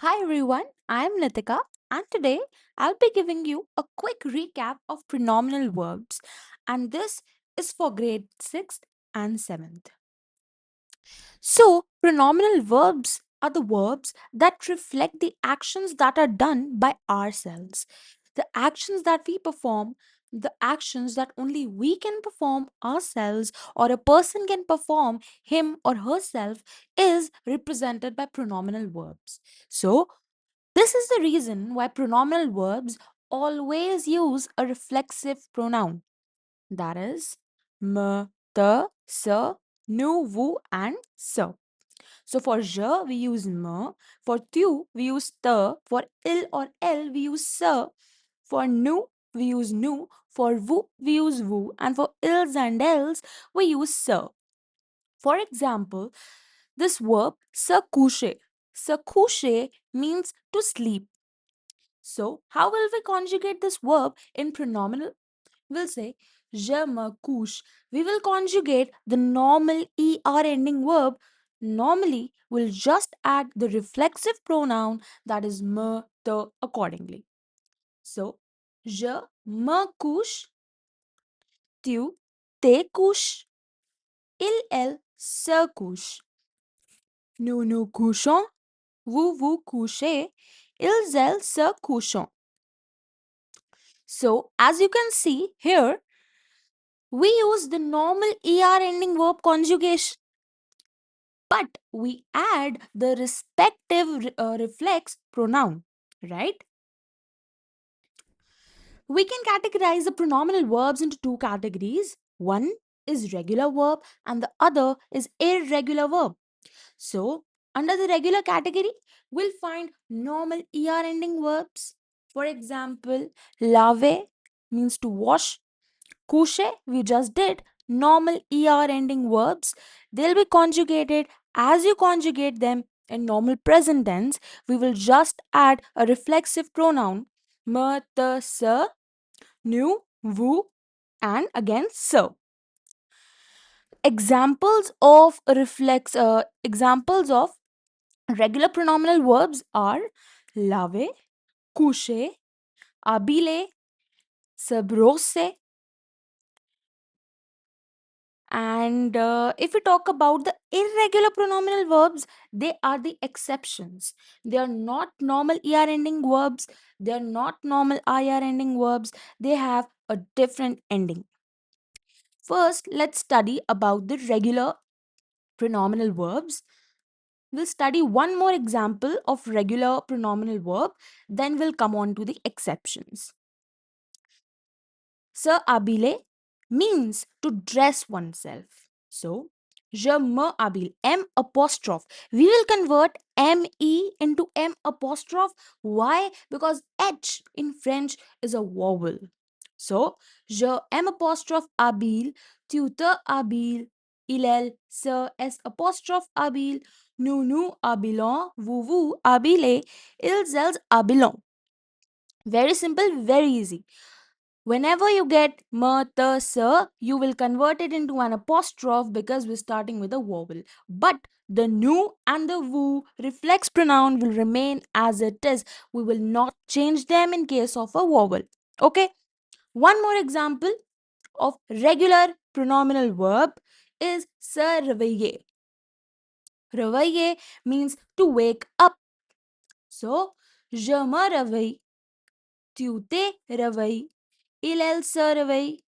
Hi everyone, I'm Nitika and today I'll be giving you a quick recap of pronominal verbs and this is for grade 6th and 7th. So, pronominal verbs are the verbs that reflect the actions that are done by ourselves. The actions that we perform, the actions that only we can perform ourselves or a person can perform him or herself is represented by pronominal verbs. So, this is the reason why pronominal verbs always use a reflexive pronoun. That is m, the, s, nu, vu, and so. So for je, we use m. For tu, we use t. For il or el, we use s. For nu, we use nu. For vu, we use vu. And for ils and els, we use s. For example, this verb se coucher. Se coucher means to sleep. So, how will we conjugate this verb in pronominal? We'll say je me couche. We will conjugate the normal er ending verb. Normally, we'll just add the reflexive pronoun that is me, the accordingly. So, je me couche, tu te couches, il, elle se couche. Nous nous couchons, vous vous couchez, ils, elles se couchent. So, as you can see here, we use the normal er ending verb conjugation, but we add the respective reflex pronoun, right? We can categorize the pronominal verbs into two categories. One is regular verb and the other is irregular verb. So, under the regular category, we'll find normal er ending verbs. For example, lave means to wash. Coucher, we just did. Normal er ending verbs. They'll be conjugated as you conjugate them in normal present tense. We will just add a reflexive pronoun. Me, te, se, nu, vu, and again so. Examples of regular pronominal verbs are lave, coucher, habiller, se brosser. And if we talk about the irregular pronominal verbs, they are the exceptions. They are not normal er ending verbs. They are not normal ir ending verbs. They have a different ending. First, let's study about the regular pronominal verbs. We'll study one more example of regular pronominal verb, then we'll come on to the exceptions. Se habiller means to dress oneself. So, je me habille, M apostrophe. We will convert M-E into M apostrophe. Why? Because H in French is a vowel. So, je M apostrophe habille, tu te habilles, il, elle, se, S apostrophe habille, nous habillons, vous habillez, ils, elles habillons. Very simple, very easy. Whenever you get ma, ta, sa, you will convert it into an apostrophe because we're starting with a vowel. But the nu and the vu reflex pronoun will remain as it is. We will not change them in case of a vowel. Okay? One more example of regular pronominal verb is se réveiller. Réveiller means to wake up. So, je me réveille, tu te réveilles, il, elle se réveille,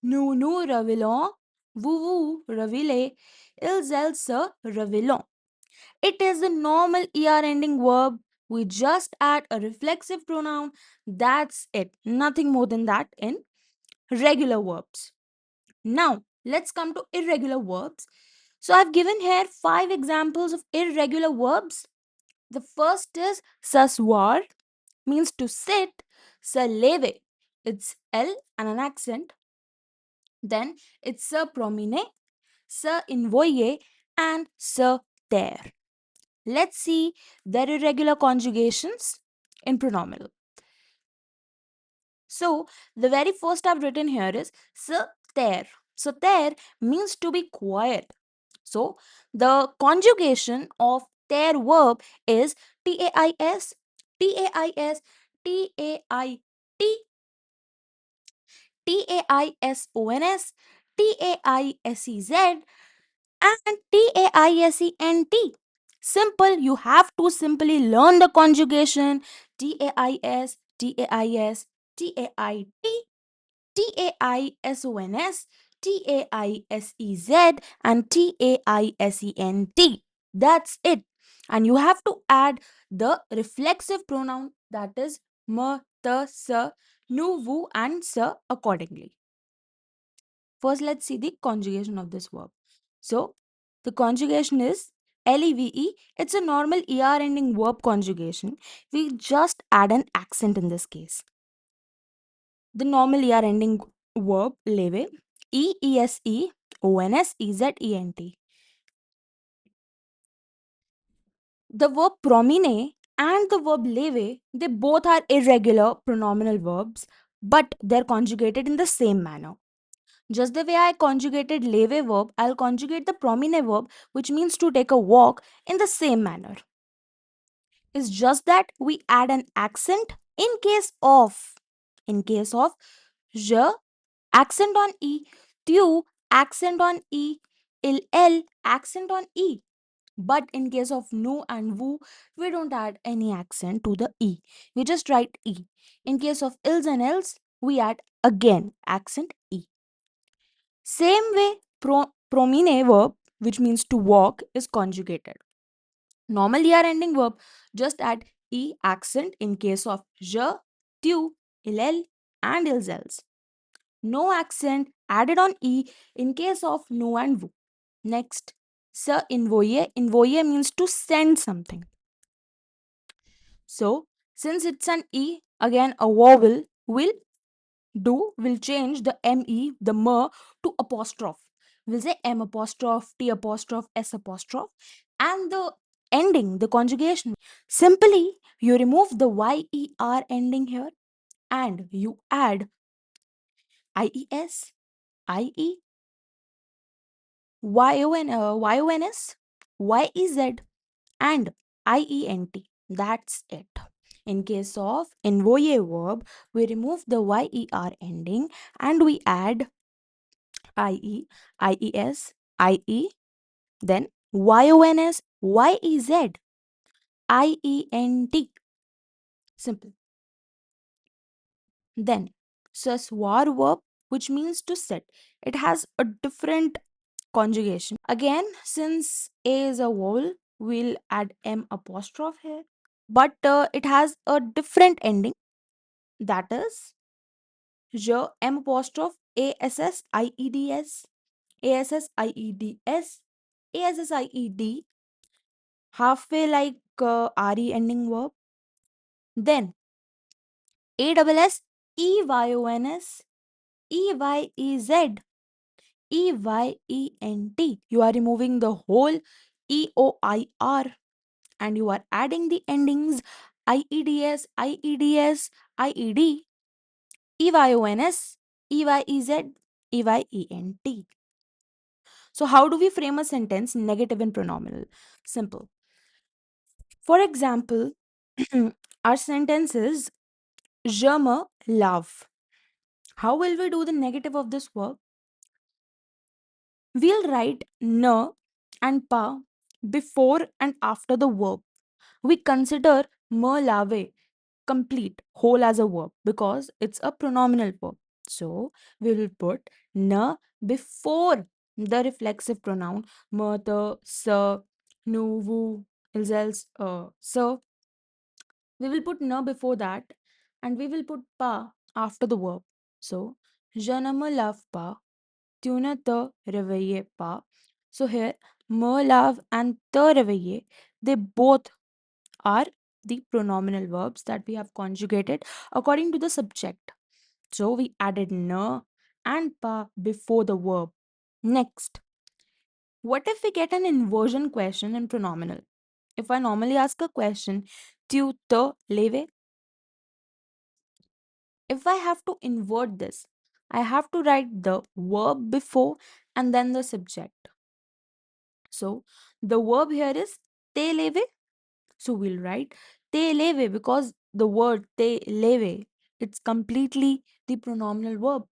nous réveillons, vous réveillez, ils, elles se réveillent. It is the normal er ending verb. We just add a reflexive pronoun. That's it. Nothing more than that in regular verbs. Now, let's come to irregular verbs. So, I've given here 5 examples of irregular verbs. The first is s'asseoir, means to sit. Se lever, it's L and an accent. Then it's se promener, se envoyer, and se taire. Let's see their irregular conjugations in pronominal. So, the very first I've written here is se taire. Se taire means to be quiet. So, the conjugation of taire verb is T-A-I-S, T-A-I-S, T-A-I-T, T-A-I-S-O-N-S, T-A-I-S-E-Z, and T-A-I-S-E-N-T. Simple, you have to simply learn the conjugation T-A-I-S, T-A-I-S, T-A-I-T, T-A-I-S-O-N-S, T-A-I-S-E-Z, and T-A-I-S-E-N-T. That's it. And you have to add the reflexive pronoun, that is m, t, s, nu, vu, and sa accordingly. First, let's see the conjugation of this verb. So, the conjugation is leve. It's a normal er ending verb conjugation. We just add an accent in this case. The normal er ending verb leve, e-e-s-e, o-n-s, e-z-e-n-t. The verb promine and the verb leve, they both are irregular pronominal verbs, but they're conjugated in the same manner. Just the way I conjugated leve verb, I'll conjugate the promine verb, which means to take a walk, in the same manner. It's just that we add an accent in case of. In case of je, accent on e, tu, accent on e, il, l, accent on e. But in case of nu and vu, we don't add any accent to the e. We just write e. In case of ils and else, we add again accent e. Same way, promine verb, which means to walk, is conjugated. Normal er ending verb, just add e accent in case of je, tu, il, and ils else. No accent added on e in case of nu and vu. Next, se envoyer. Envoyer means to send something. So, since it's an e, again a vowel will change the me, the m, to apostrophe. We'll say m apostrophe, t apostrophe, s apostrophe, and the ending, the conjugation. Simply, you remove the yer ending here and you add ies, ie, yons, yez, and IENT. That's it. In case of envoyer verb, we remove the YER ending and we add IE, IES, IE, then YONS, YEZ, IENT. Simple. Then, saswar verb, which means to sit. It has a different conjugation. Again, since A is a vowel, we'll add M apostrophe here. But it has a different ending. That is je, M apostrophe, ASSIEDS, ASSIEDS, ASSIED, halfway like RE ending verb. Then ASS, EYONS, EYEZ, EYENT. You are removing the whole EOIR and you are adding the endings IEDS, IEDS, IED, EYONS, EYEZ, EYENT. So, how do we frame a sentence negative and pronominal? Simple. For example, our sentence is Je me love. How will we do the negative of this verb? We'll write ne and pa before and after the verb. We consider me lave complete, whole as a verb because it's a pronominal verb. So we will put na before the reflexive pronoun me, the, sa, nu, vu, else, so. We will put na before that and we will put pa after the verb. So, je ne me lave pas, tu ne te réveilles pas. So here, me lave and te réveiller, they both are the pronominal verbs that we have conjugated according to the subject. So we added na and pa before the verb. Next, what if we get an inversion question in pronominal? If I normally ask a question, tu te leve? If I have to invert this, I have to write the verb before and then the subject. So the verb here is te leve. So we'll write te leve because the word te leve, it's completely the pronominal verb.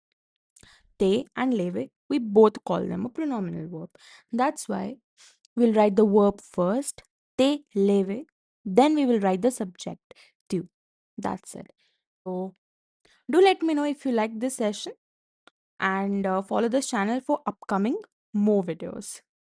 Te and leve, we both call them a pronominal verb. That's why we'll write the verb first, te leve, then we will write the subject, tu. That's it. So do let me know if you like this session and follow this channel for upcoming more videos.